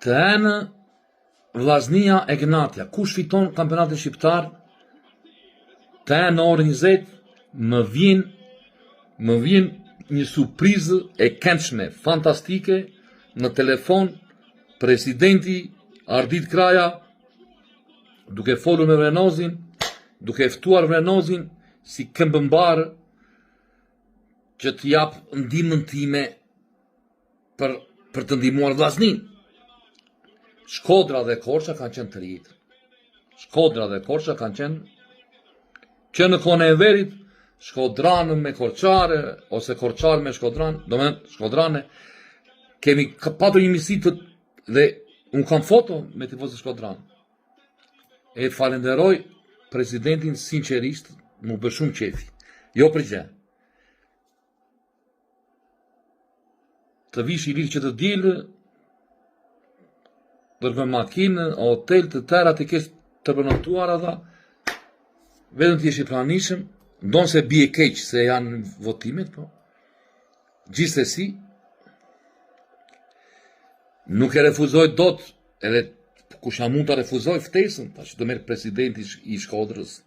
Të enë Vllaznia e Gnatja. Kush fiton kampionatin shqiptar? Të enë në orën 20 më vjen një surprizë e këndshme, fantastike, në telefon presidenti Ardit Kraja, duke folur me Vrenozin, duke ftuar Vrenozin si këmbëmbar që të jap ndihmën time për të ndihmuar vllaznin. Shkodra dhe Korça kanë qenë të rijit. Shkodra dhe Korça kanë qenë që në kohën e Enverit, Shkodran me Korçare ose Korçar me Shkodran, domethënë Shkodrane, kemi patur një misi dhe unë kam foto me tifozët Shkodran. E falenderoj presidentin sinqerisht, më bë shumë qefi. Jo për gjë. Të vish i lirë që të dilë, dërgoj makinë, hotel të tëra të kesh të përnotuar ata, vetëm të jesh i pranishëm, ndonë se bie keq se janë votimet, po. Gjithsesi, nuk e refuzoj dot, edhe kush mund ta refuzoj ftesën, tash do merr presidenti i Shkodrës,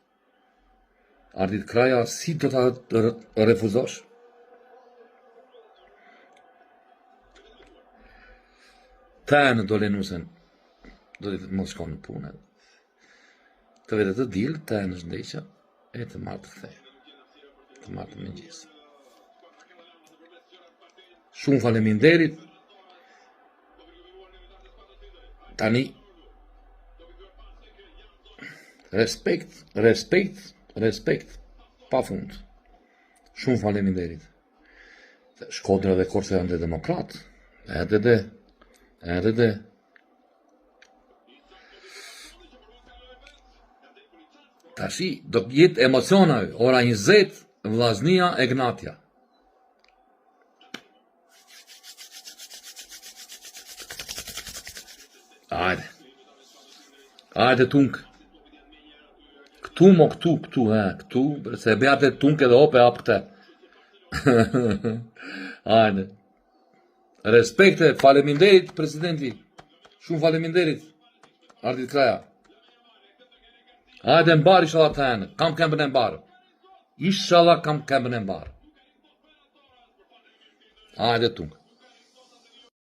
Ardit Kraja, si do ta refuzosh? Të enë do lenusen, do të mos shkon në punë. Të vete të dilë, të enë shëndeqa, e të marrë të kthej. Të marrë të mëngjes. Shumë faleminderit. Tani, respekt, pa fund. Shumë faleminderit. Shkodra dhe Korça janë dhe demokratë, edhe tashi do të jetë emocionave, ora 20, Vllaznia e Gnatja. Ajde tunk. Këtu, se bëjate tunk edhe ope hap këte. Ajde. Respekte, faleminderit presidenti. Shumë faleminderit Ardit Kraja. Hajde mbar inshallah të enë. Kam këmbën e mbar. Inshallah kam këmbën e mbar. Hajde tunk.